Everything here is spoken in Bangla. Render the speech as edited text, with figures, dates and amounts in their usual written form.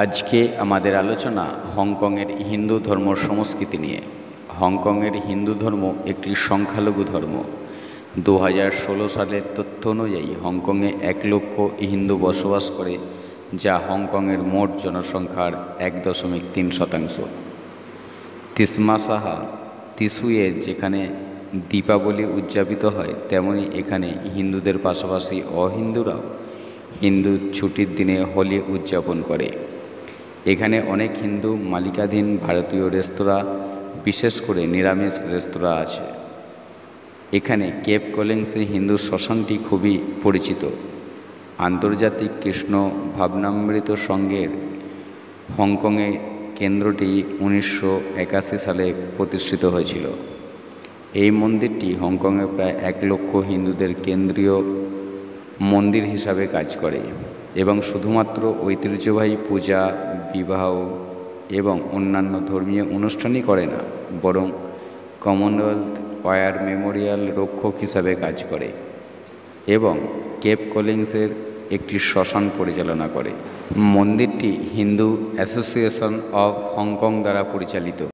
আজকে আমাদের আলোচনা হংকংয়ের হিন্দু ধর্ম সংস্কৃতি নিয়ে। হংকংয়ের হিন্দু ধর্ম একটি সংখ্যালঘু ধর্ম। 2016 সালের তথ্য অনুযায়ী হংকংয়ে 1 লক্ষ হিন্দু বসবাস করে, যা হংকংয়ের মোট জনসংখ্যার 1.3%। তিসমাসাহা তিসুয়ে যেখানে দীপাবলি উদযাপিত হয়, তেমনি এখানে হিন্দুদের পাশাপাশি অহিন্দুরাও হিন্দু ছুটির দিনে হোলি উদযাপন করে। এখানে অনেক হিন্দু মালিকাধীন ভারতীয় রেস্তোরাঁ, বিশেষ করে নিরামিষ রেস্তোরাঁ আছে। এখানে কেপ কলিংসে হিন্দু শ্মশানটি খুবই পরিচিত। আন্তর্জাতিক কৃষ্ণ ভাবনামৃত সংঘের হংকংয়ে কেন্দ্রটি 1981 সালে প্রতিষ্ঠিত হয়েছিল। এই মন্দিরটি হংকংয়ে প্রায় 1 লক্ষ হিন্দুদের কেন্দ্রীয় মন্দির হিসাবে কাজ করে এবং শুধুমাত্র ঐতিহ্যবাহী পূজা, বিবাহ এবং অন্যান্য ধর্মীয় অনুষ্ঠানই করে না, বরং কমনওয়েলথ ওয়ার মেমোরিয়াল রক্ষক হিসাবে কাজ করে এবং কেপ কলিংসের একটি শ্মশান পরিচালনা করে। মন্দিরটি হিন্দু অ্যাসোসিয়েশন অফ হংকং দ্বারা পরিচালিত।